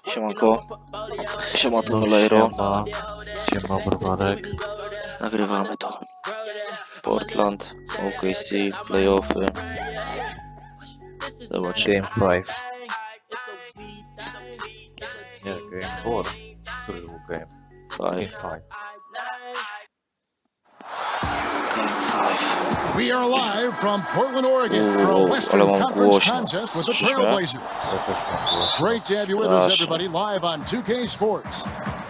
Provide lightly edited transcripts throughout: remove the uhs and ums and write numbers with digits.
Siemanko, siema Tuneleiro. Siema browarek. Nagrywamy to. Portland, OKC, playoffy. Zobaczymy. Game 5. Nie, Game 4. Który był Game? Game 5. We are live from Portland, Oregon for a Western Conference contest with the Trailblazers. Great to have you with us, everybody, live on 2K Sports.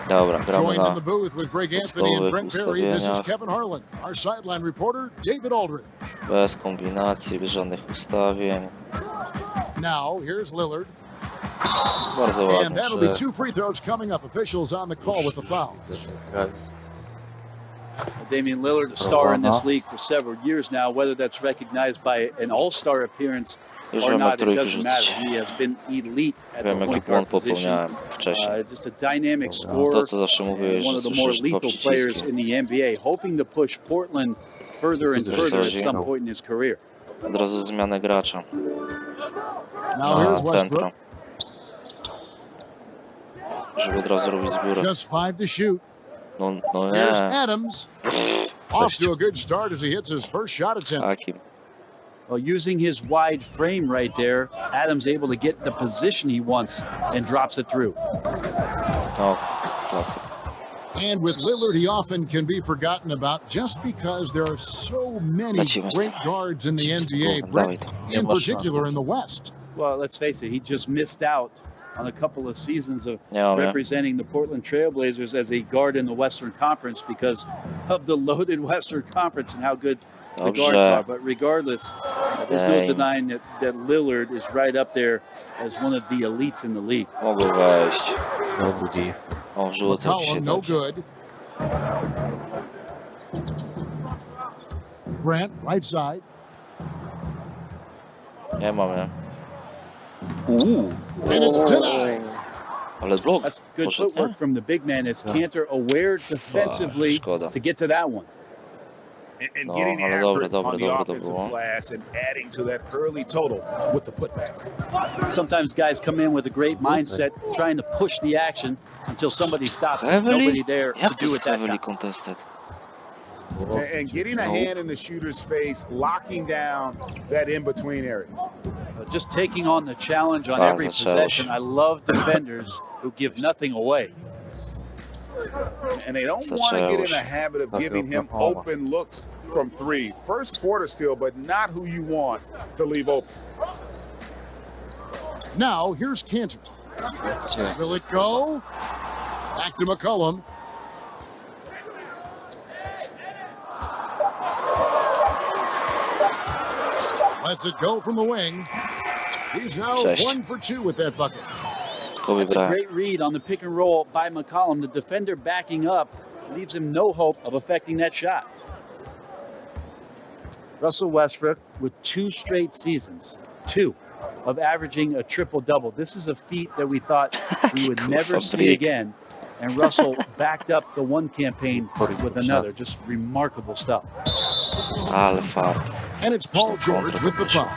Dobra, gramy Joined in na the booth with Greg Anthony and Brent Perry, this is Kevin Harlan. Our sideline reporter, David Aldridge. bez kombinacji, bez żadnych ustawień. Now, here's Lillard. Bardzo And ładnie. that'll be 2 free throws coming up. Officials on the call with the fouls. Damian Lillard, a star in this league for several years now. Whether that's recognized by an all-star appearance or not, it doesn't matter. He has been elite at the point guard position. Just a dynamic scorer, one of the more lethal players in the NBA, hoping to push Portland further and further at some point in his career. Od razu zmianę gracza. Now here's Westbrook. Żeby od razu robić zbiórę. Just 5 to shoot. No Here's nie. Adams. Off to a good start as he hits his first shot attempt. Takim. Well, using his wide frame right there, Adams able to get the position he wants and drops it through. No, klasyk. And with Lillard, he often can be forgotten about just because there are so many great guards in the NBA, Brent, in particular in the West. Well, let's face it, he just missed out on a couple of seasons of representing the Portland Trailblazers as a guard in the Western Conference because of the loaded Western Conference and how good the guards are. But regardless, there's no denying that Lillard is right up there as one of the elites in the league. Mogę wejść. O, rzucał się. No good. Grant, right side. Nie mam, nie? And it's denied. Ale blok. That's good footwork from the big man. It's Cantor aware defensively to get to that one. And getting after it on the offensive glass and adding to that early total with the putback. Sometimes guys come in with a great mindset, trying to push the action until somebody stops. Nobody there to do it that time. Contested. And getting a hand in the shooter's face, locking down that in-between area. Just taking on the challenge on every possession. I love defenders who give nothing away. And they don't want to get in a habit of giving him open looks from three. First quarter still, but not who you want to leave open. Now, here's Cantor. Will it go? Back to McCollum. Lets it go from the wing. He's now 1 for 2 with that bucket. That's a great read on the pick and roll by McCollum. The defender backing up leaves him no hope of affecting that shot. Russell Westbrook with 2 straight seasons, 2 of averaging a triple-double. This is a feat that we thought we would never see again. And Russell backed up the one campaign with another. Just remarkable stuff. And it's Paul George with the foul.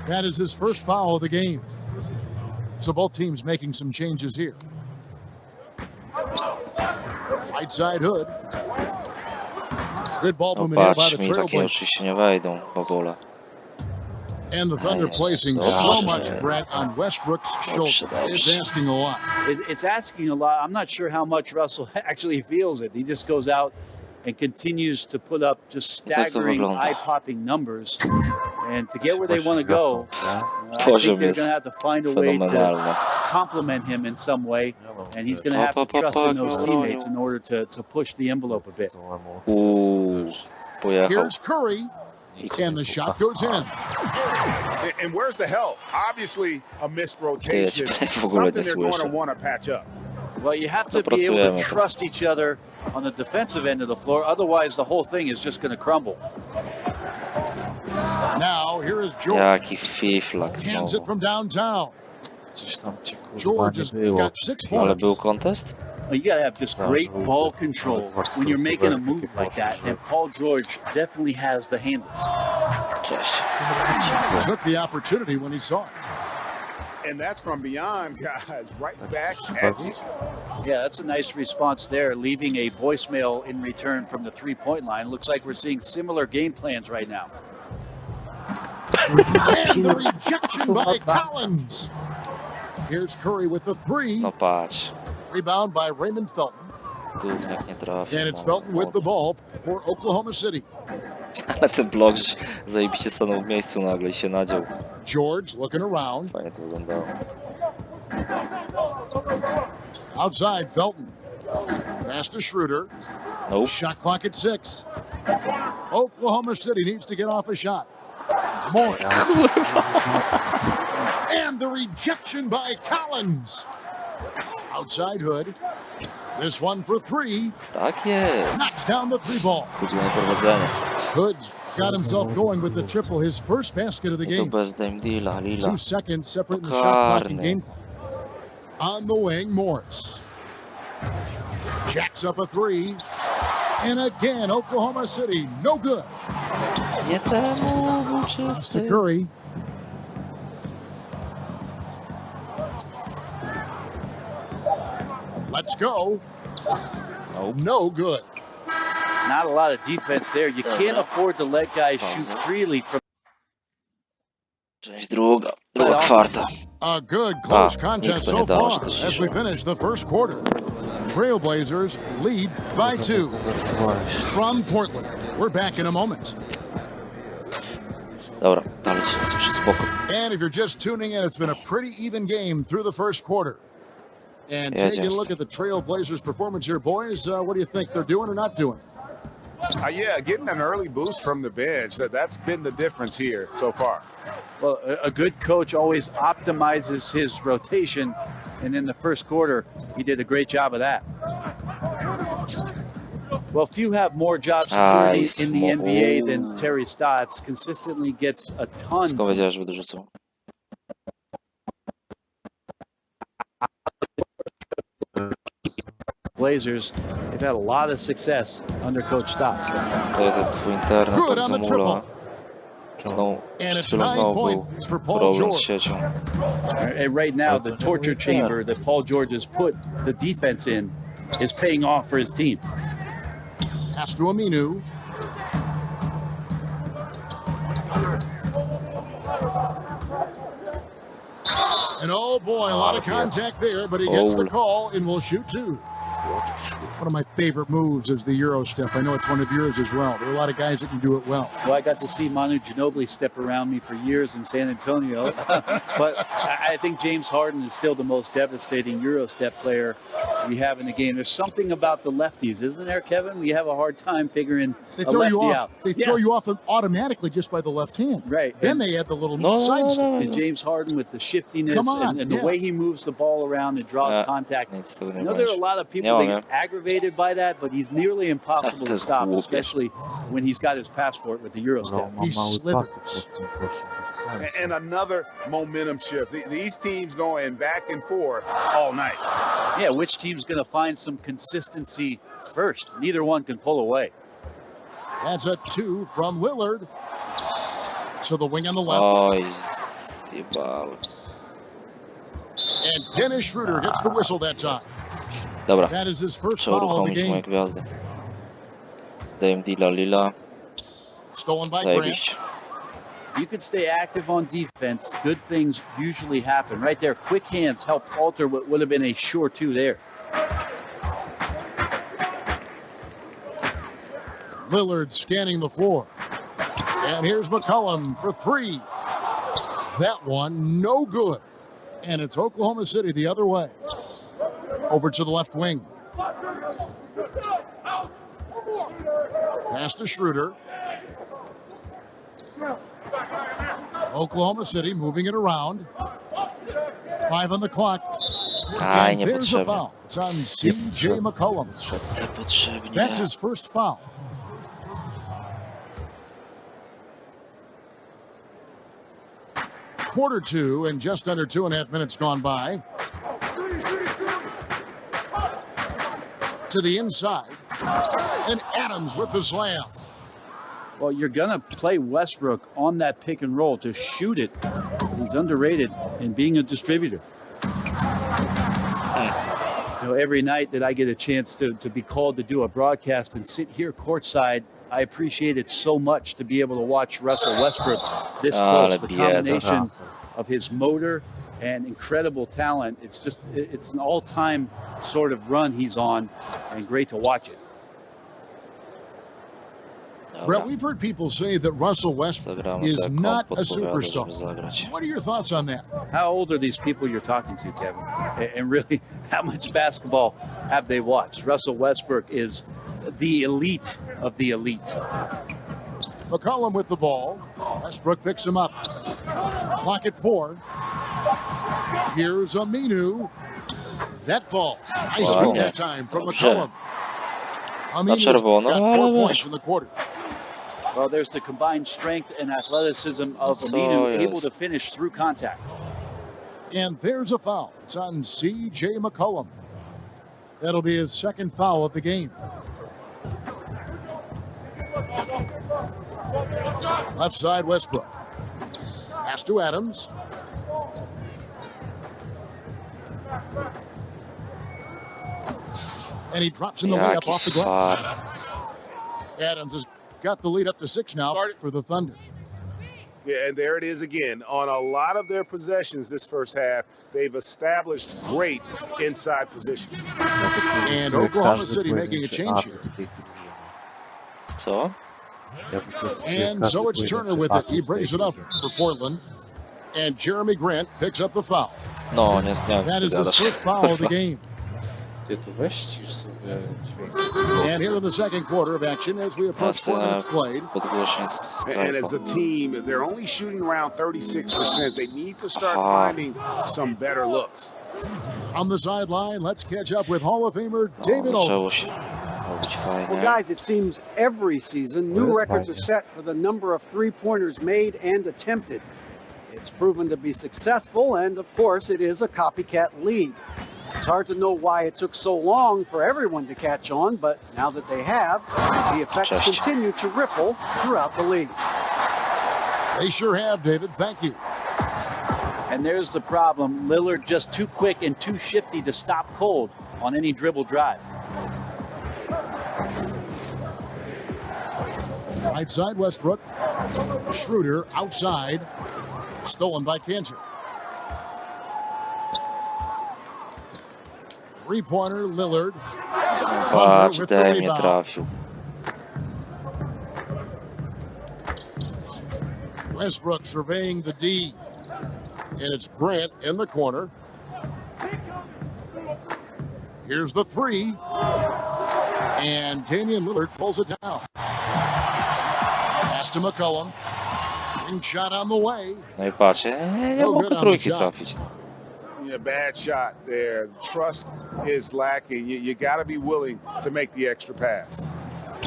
That is his first foul of the game. So both teams making some changes here. Right side Hood. Good ball movement here by the Trailblazers. And the Thunder placing so much Brett on Westbrook's shoulder. It's asking a lot. It's asking a lot. I'm not sure how much Russell actually feels it. He just goes out and continues to put up just staggering, eye-popping numbers. And to get where they want to go, I think they're going to have to find a way to compliment him in some way. And he's going to have to trust in those teammates in order to push the envelope a bit. Here's Curry. And the shot goes in. And where's the help? Obviously, a missed rotation. Something they're going to want to patch up. Well, you have to be able to trust each other on the defensive end of the floor. Otherwise, the whole thing is just going to crumble. Now, here is George. Hands it from downtown. George has got 6 points. Well, you got to have just great ball control when you're making a move like that. And Paul George definitely has the handle. Took the opportunity when he saw it. And that's from beyond, guys. Right back at you. Yeah, that's a nice response there, leaving a voicemail in return from the three-point line. Looks like we're seeing similar game plans right now. And the rejection by Collins. Here's Curry with the three. No patrz. Rebound by Raymond Felton. Gówniak nie trafi. And it's Felton with the ball for Oklahoma City. Ale ten blok zajebiście stanął w miejscu nagle i się nadział. George looking around. Fajnie to wyglądało. Outside Felton. Pass to Schroeder. Nope. Shot clock at 6. Oklahoma City needs to get off a shot. More. And the rejection by Collins. Outside Hood. This one for three. Tak jest. Knocks down the three ball. Chodzimy prowadzenie. Hood's got himself going with the triple, his first basket of the I to game. bez Dame Deala, Lila. 2 seconds separating the shot clock and game clock. On the wing, Morris. Jacks up a three. And again, Oklahoma City, no good. Nie temu był Pass to czysty. Curry. Let's go. Nope. No good. Not a lot of defense there. You can't afford to let guys shoot freely from. Część druga kwarta. A good close nic contest to so nie dało, far że to się as we dzieje. finish the first quarter. Trailblazers lead by 2 from Portland. We're back in a moment. Dobra, dalej się słyszy spoko. And if you're just tuning in, it's been a pretty even game through the first quarter. And taking a look at the Trailblazers' performance here, boys, what do you think they're doing or not doing? Yeah, getting an early boost from the bench. That's been the difference here so far. Well, a good coach always optimizes his rotation, and in the first quarter, he did a great job of that. Well, few have more job security in the NBA than Terry Stotts. Consistently gets a ton. Skąd wiedziałeś, że będę rzucał? Blazers, they've had a lot of success under Coach Stotts. To jeden twój internet Good tak on the zamula. triple. Znowu, And it's chwilą 9 znowu był points for Paul problem z George. siecią. And right now, the torture chamber that Paul George has put the defense in is paying off for his team. Pass to Aminu. And oh boy, a lot of contact there, but he gets the call and will shoot 2. One of my favorite moves is the Euro step. I know it's one of yours as well. There are a lot of guys that can do it well. Well, I got to see Manu Ginobili step around me for years in San Antonio. But I think James Harden is still the most devastating Euro step player we have in the game. There's something about the lefties, isn't there, Kevin? We have a hard time figuring They a throw you lefty off. out. They throw you off automatically just by the left hand. Right. Then they add the little No, side step. And James Harden with the shiftiness Come on, and the way he moves the ball around and draws contact. Nic z tego I nie know there are a będzie. lot of people that get aggravated by that, but he's nearly impossible to stop, especially when he's got his passport with the Euro step. He slithers. And another momentum shift. These teams going back and forth all night. Yeah, which team's going to find some consistency first? Neither one can pull away. That's a 2 from Lillard. So the wing on the left. Oj, zjebałem. And Dennis Schroeder gets the whistle that time. Dobra, That is his first trzeba foul of the uruchomić moje game. gwiazdy. Dame Deala, Lila. Stolen by Grant. Zajebiście. You can stay active on defense. Good things usually happen. Right there, quick hands help alter what would have been a sure 2 there. Lillard scanning the floor. And here's McCollum for 3. That one, no good. And it's Oklahoma City the other way. Over to the left wing. Pass to Schroeder. Oklahoma City moving it around. 5 on the clock. Aj, And there's a niepotrzebnie. foul. It's on C.J. McCollum. Niepotrzebnie. That's his first foul. Quarter 2 and just under 2.5 minutes gone by. To the inside. And Adams with the slam. Well, you're going to play Westbrook on that pick and roll to shoot it. He's underrated and being a distributor. You know, every night that I get a chance to be called to do a broadcast and sit here courtside, I appreciate it so much to be able to watch Russell Westbrook this close. The combination of his motor and incredible talent. It's an all-time sort of run he's on, and great to watch it. Brett, we've heard people say that Russell Westbrook is not a superstar. What are your thoughts on that? How old are these people you're talking to, Kevin? And really, how much basketball have they watched? Russell Westbrook is the elite of the elite. McCollum with the ball. Westbrook picks him up. Clock at 4. Here's Aminu. That fall. Nice screen that time from McCollum. Aminu's got 4 points in the quarter. Well, there's the combined strength and athleticism of Aminu, able to finish through contact. And there's a foul. It's on C.J. McCollum. That'll be his second foul of the game. Left side, Westbrook. Pass to Adams. And he drops in the layup off the glass. Adams has got the lead up to 6 now for the Thunder. Yeah, and there it is again. On a lot of their possessions this first half, they've established great inside position. And Oklahoma City making a change here. Co? And so it's Turner with it. He brings it up for Portland. And Jeremy Grant picks up the foul. No, nie That is his first foul of the game. And here in the second quarter of action as we approach 4 minutes played. And as a team, they're only shooting around 36%. They need to start finding some better looks. On the sideline, let's catch up with Hall of Famer David Aldridge. Well, guys, it seems every season new records are set for the number of three-pointers made and attempted. It's proven to be successful, and of course, it is a copycat league. It's hard to know why it took so long for everyone to catch on, but now that they have, the effects continue to ripple throughout the league. They sure have, David. Thank you. And there's the problem. Lillard just too quick and too shifty to stop cold on any dribble drive. Right side, Westbrook. Schroeder outside. Stolen by Kansas. Three-pointer, Lillard. Patrz, daj mnie trafił. Westbrook surveying the D. And it's Grant in the corner. Here's the 3. And Damian Lillard pulls it down. Pass to McCollum. Ring shot on the way. No i patrz, nie mogę trójki trafić. A bad shot there. Trust is lacking. You got to be willing to make the extra pass.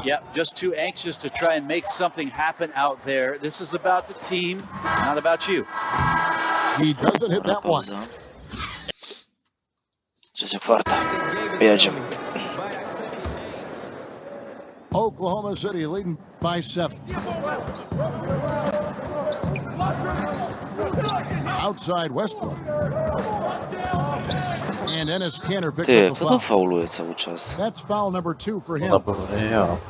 Yep, just too anxious to try and make something happen out there. This is about the team, not about you. He doesn't hit that one. Trzecia kwarta. Jedziemy. Oklahoma City leading by 7. Outside Westbrook. And Enes Kanter picks Ty, up the kto foul. tam fauluje cały czas? That's foul number 2 for him.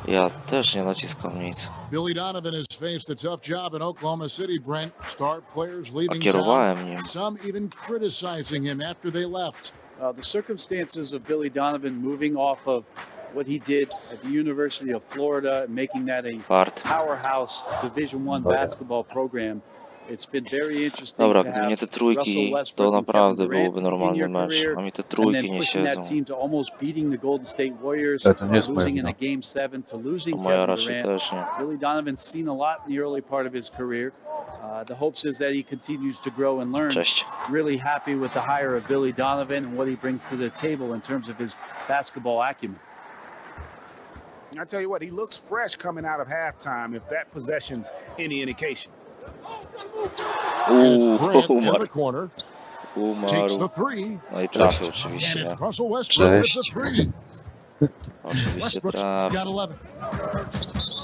Ja też nie naciskam nic. Billy Donovan has faced a tough job in Oklahoma City, Brent. Star players leaving Kierowałem town. nim. Some even criticizing him after they left. The circumstances of Billy Donovan moving off of what he did at the University of Florida, making that a powerhouse Division I basketball program. It's been very interesting. Dobra, to gdyby nie te have trójki, Russell to Westbrook and naprawdę Kevin Durant byłby in normalny your mecz. career, A mi te and trójki then nie pushing that siedzą. team to almost beating the Golden State Warriors, losing in a Game 7, to losing To moja Kevin raczej Durant. też nie. Billy Donovan's seen a lot in the early part of his career. The hopes is that he continues to grow and learn. Cześć. Really happy with the hire of Billy Donovan and what he brings to the table in terms of his basketball acumen. I tell you what, he looks fresh coming out of halftime, if that possession's any indication. And it's Grant in the corner. Takes Umarł. the 3. No i trafił And oczywiście. it's Russell Westbrook with the 3. Oczywiście Westbrook's trafi. got 11.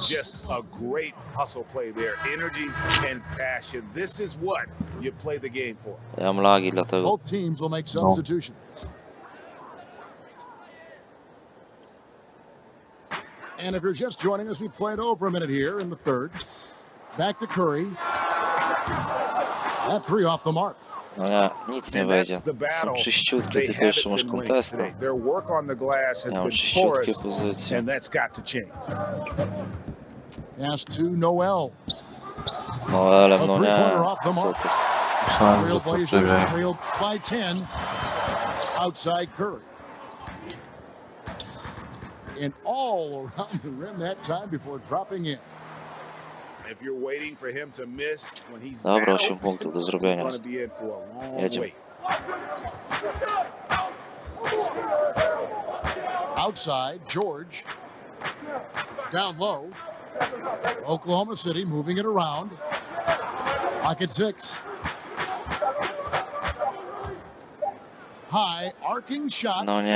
Just a great hustle play there. Energy and passion. This is what you play the game for. Ja mam lagi, dlatego. Both teams will make substitutions. And if you're just joining us, we played over a minute here in the third. Back to Curry. That three off the mark. No nie, nic nie wejdzie. Są czyściutkie, tylko jeszcze masz kontesta. Their work on the glass has Ja mam been czyściutkie porous, pozycje. and that's got to change. Pass to Noel. Noelem, A no three-pointer nie. off the Co mark. ty? Trailblazers trailed by 10. Outside Curry. And all around the rim that time before dropping in. If you're waiting for him to miss when he's Dobra, down, 8 punktów do you're zrobienia. going to be in for a long Jedziemy. wait. Outside, George. Down low. Oklahoma City moving it around. Pocket 6. High, arcing shot. No nie.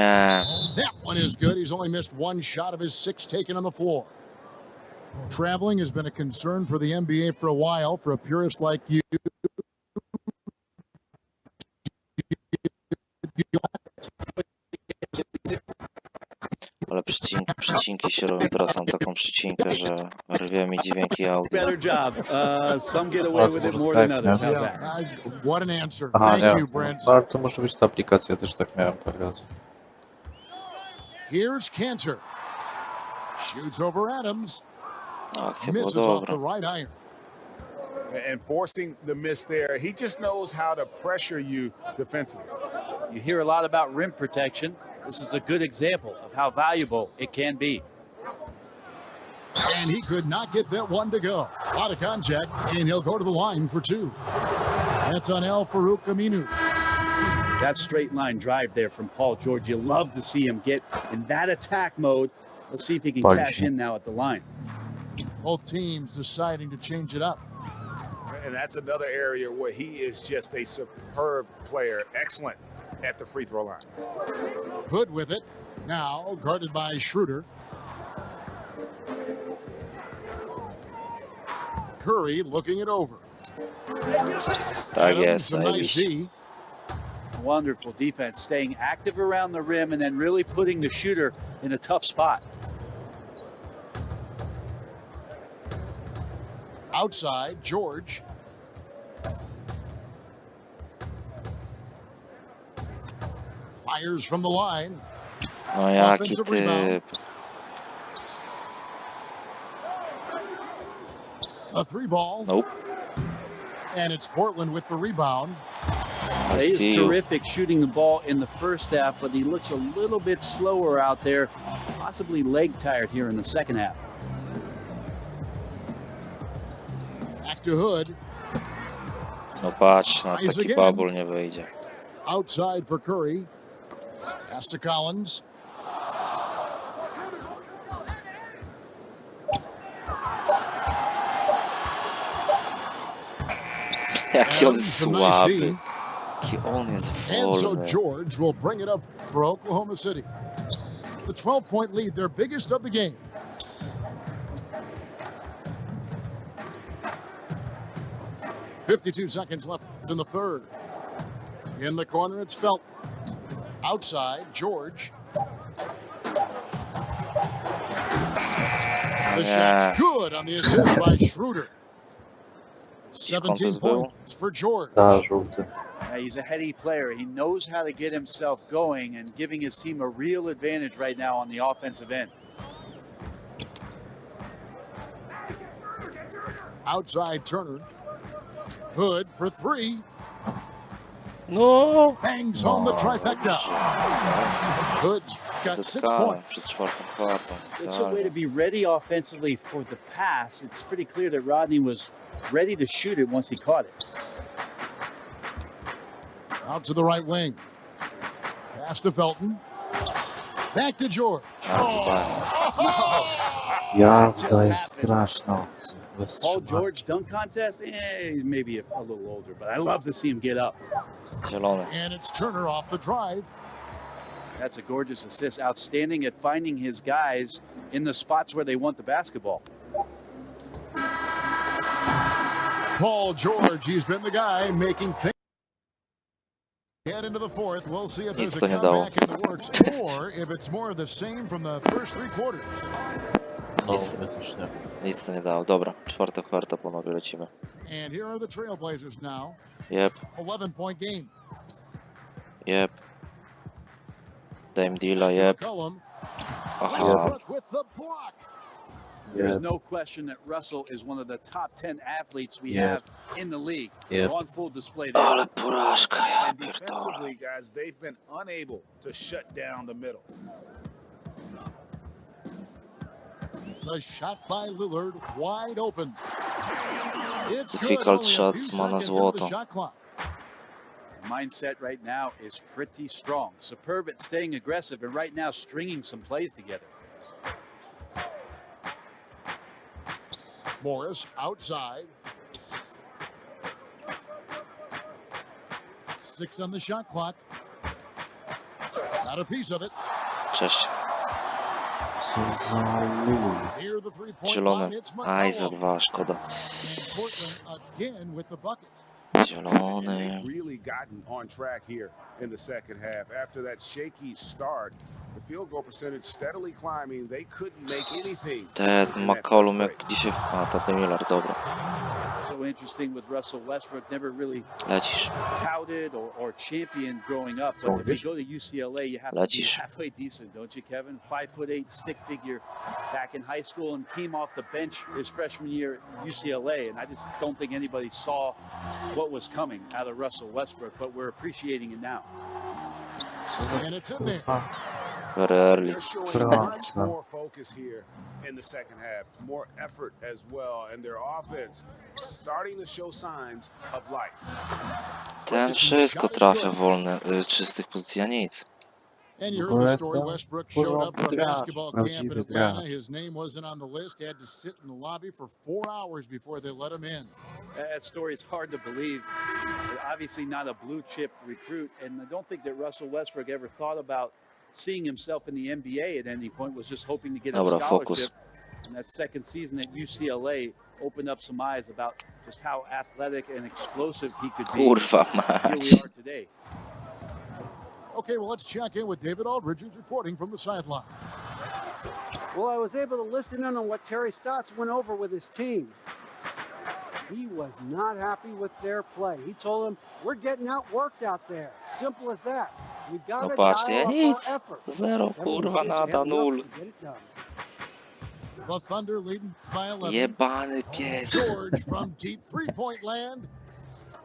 That one is good. He's only missed one shot of his 6 taken on the floor. Traveling has been a concern for the NBA for a while. For a purist like you, Ale przycinki się robi. Teraz mam taką przycinkę, że rwie mi dźwięki audio. Better job. Some get away with it more than others. How's that? what an answer. Aha, Thank nie. you, Brent. No, ale to może być ta aplikacja, też tak miałem parę razy. Here's Cantor. Shoots over Adams. No, akcja była Misses off dobra. the right iron. And forcing the miss there, he just knows how to pressure you defensively. You hear a lot about rim protection. This is a good example of how valuable it can be. And he could not get that one to go. A lot of contact, and he'll go to the line for 2. That's on El Farouk Aminu. That straight line drive there from Paul George. You love to see him get in that attack mode. Let's see if he can cash in now at the line. Both teams deciding to change it up. And that's another area where he is just a superb player. Excellent at the free throw line. Hood with it. Now guarded by Schroeder. Curry looking it over. Tak jest, Some nice zajebiście. D. Wonderful defense, staying active around the rim and then really putting the shooter in a tough spot. Outside, George. Fires from the line. No jaki Offensive rebound. typ. A 3-ball. Nope. And it's Portland with the rebound. I He is see you. terrific shooting the ball in the first half, but he looks a little bit slower out there, possibly leg tired here in the second half. Back to Hood. No patrz, na Tries taki again. babul nie wyjdzie. Outside for Curry. Pass to Collins. Jaki on And jest some nice słaby. D. Jaki on jest And so wolny. George will bring it up for Oklahoma City. The 12-point lead, their biggest of the game. .52 seconds left in the third. In the corner, it's Felton. Outside, George. The shot's good on the assist by Schroeder. 17 points for George. Ta, żółty. He's a heady player. He knows how to get himself going and giving his team a real advantage right now on the offensive end. Outside Turner. Hood for 3. No! Bangs home the trifecta. Hood's got 6 points. Przed czwartą kwartą. It's a way to be ready offensively for the pass. It's pretty clear that Rodney was ready to shoot it once he caught it. Out to the right wing. Pass to Felton. Back to George. Ja daję straszną. Paul George dunk contest? He's maybe a little older, but I love to see him get up. Zielony. And it's Turner off the drive. That's a gorgeous assist. Outstanding at finding his guys in the spots where they want the basketball. Paul George, he's been the guy making things. Head into the fourth. We'll see if there's a comeback in the works or if it's more of the same from the first three quarters. Nic to nie dało. Dobra, czwarta kwarta, panowie, lecimy. And here are the Trailblazers now. Yep. 11-point game. Yep. Dame deala, yep. Aha. With the block. There's no question that Russell is one of the top 10 athletes we have in the league. On full display there. Ale porażka, ja And defensively, guys, they've been unable to shut down the middle. The shot by Lillard, wide open. It's difficult shots, ma na złoto. Mindset right now is pretty strong. Superb at staying aggressive and right now stringing some plays together. Morris outside. 6 on the shot clock. Got a piece of it. Cześć. Near the three-point Zielone. line, it's Aj, za dwa, szkoda. And Portland again with the bucket. Zielony. Really gotten on track here in the second half. After that shaky start, the field goal percentage steadily climbing. They couldn't make anything. Ten McCollum jak dzisiaj... A, to Miller, dobra. So interesting with Russell Westbrook, never really Lecisz. touted or championed growing up. But if you go to UCLA, you have to be halfway decent, don't you, Kevin? 5'8" stick figure back in high school and came off the bench his freshman year at UCLA. And I just don't think anybody saw what was coming out of Russell Westbrook, but we're appreciating it now. And it's in there. Very early. They're showing much more focus here in the second half, more effort as well, and their offense starting to show signs of life. Ten wszystko trafia wolne, czystych pozycji, a nic. And you heard the story. Westbrook showed up for a basketball camp in Atlanta. His name wasn't on the list. He had to sit in the lobby for 4 hours before they let him in. That story is hard to believe. Obviously not a blue chip recruit, and I don't think that Russell Westbrook ever thought about seeing himself in the NBA at any point. Was just hoping to get a scholarship. And that second season at UCLA opened up some eyes about just how athletic and explosive he could be. Kurwa Here mać. we are today. Okay, well, let's check in with David Aldridge, who's reporting from the sideline. Well, I was able to listen in on what Terry Stotts went over with his team. He was not happy with their play. He told them, we're getting outworked out there. Simple as that. We've got No to patrzcie, dial nic. up our effort. Zero, kurwa, nada, nul. The Thunder leading by 11. Jebany pies. George from deep three-point land.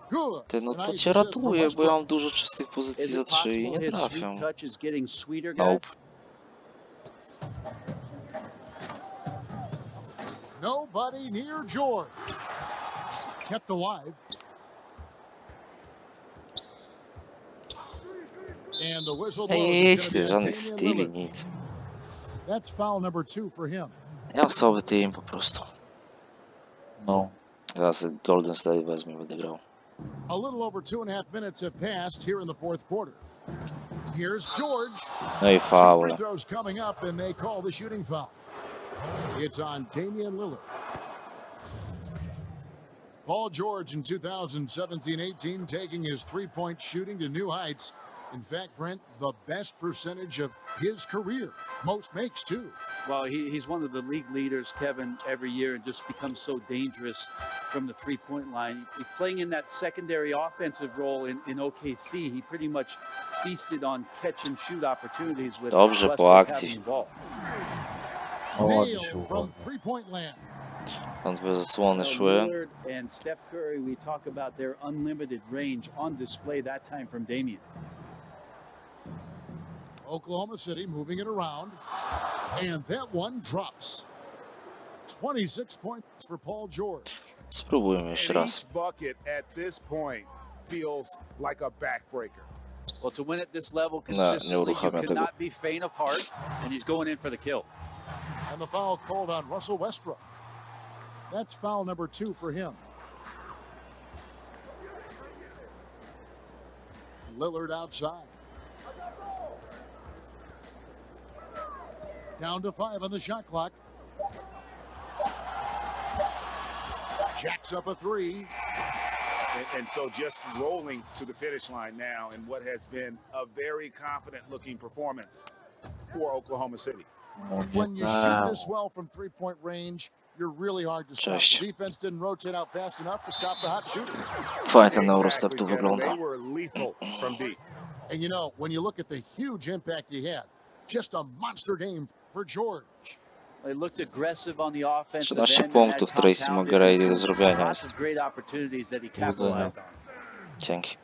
Good. Ty, no to cię ratuje, bo ja mam dużo czystych pozycji za 3 i nie trafiam. Nope. Nobody near George. Kept alive. And the whistle blows. Nic, żadnych styli, nic. That's foul number 2 for him. Ja sobie tym po prostu. No. Ja sobie Golden State wezmę, będę grał. A little over 2.5 minutes have passed here in the fourth quarter. Here's George. No i 2 faul. free throws coming up, and they call the shooting foul. It's on Damian Lillard. Paul George in 2017-18 taking his three-point shooting to new heights. In fact, Brent, the best percentage of his career. Most makes, too. Well, he's one of the league leaders, Kevin, every year, and just becomes so dangerous from the three-point line. He's playing in that secondary offensive role in OKC. He pretty much feasted on catch-and-shoot opportunities with Dobrze po Westbrook akcji. having the ball. Nail from three-point land. Tam dwie zasłony szły. Lillard and Steph Curry, we talk about their unlimited range on display that time from Damian. Oklahoma City moving it around. And that one drops. 26 points for Paul George. Spróbujmy jeszcze raz. Each bucket at this point feels like a backbreaker. Well, to win at this level consistently, you tego. cannot be faint of heart, and he's going in for the kill. And the foul called on Russell Westbrook. That's foul number 2 for him. Lillard outside. Down to 5 on the shot clock. Jacks up a 3. And so just rolling to the finish line now in what has been a very confident-looking performance for Oklahoma City. When you shoot this well from three-point range, you're really hard to stop. Cześć. The defense didn't rotate out fast enough to stop the hot shooter. Fajnie ten Eurostep tu wygląda. They were lethal from deep. And you know, when you look at the huge impact he had, just a monster game for George. They looked aggressive on the offensive 13 end. punktów Tracy McGrady do zrobienia Lots jest. of great opportunities that he capitalized on. Dzięki.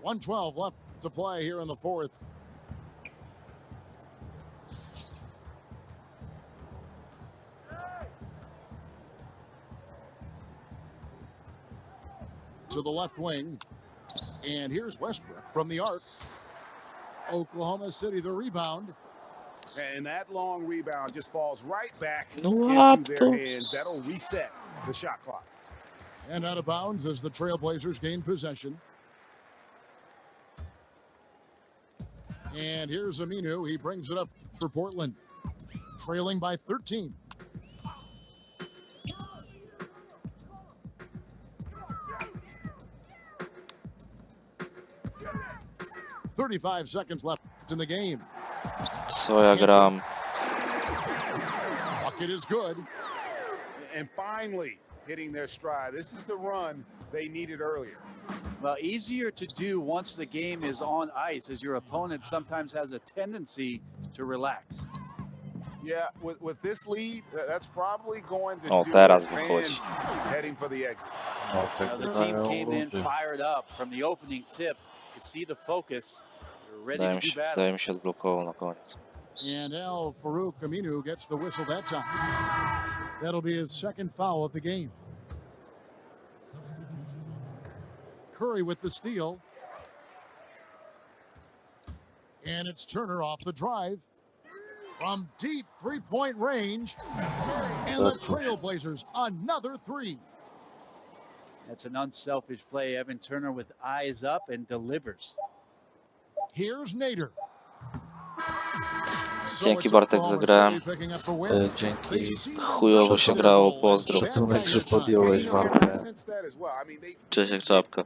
.112 left to play here in the fourth. To the left wing. And here's Westbrook from the arc. Oklahoma City, the rebound. And that long rebound just falls right back What into their hands. That'll reset the shot clock. And out of bounds as the Trailblazers gain possession. And here's Aminu. He brings it up for Portland. Trailing by 13. .35 seconds left in the game. Co ja gram? Bucket is good. And finally hitting their stride. This is the run they needed earlier. Well, easier to do once the game is on ice, as your opponent sometimes has a tendency to relax. Yeah, with this lead, that's probably going to O, do teraz it. wychodzi. Fans heading for the exits. Now, the team came in fired up from the opening tip. You see the focus. They're ready to do battle. Daje mi się odblokował na koniec. And Al Farouk Aminu gets the whistle that time. That'll be his second foul of the game. Curry with the steal. And it's Turner off the drive. From deep three-point range. And the Trailblazers, another 3. That's an unselfish play. Evan Turner with eyes up and delivers. Here's Nader. Dzięki Bartek za grę. Dzięki. Chujowo się grało, pozdro. Szacunek, że podjąłeś walkę. Cześć jak czapka.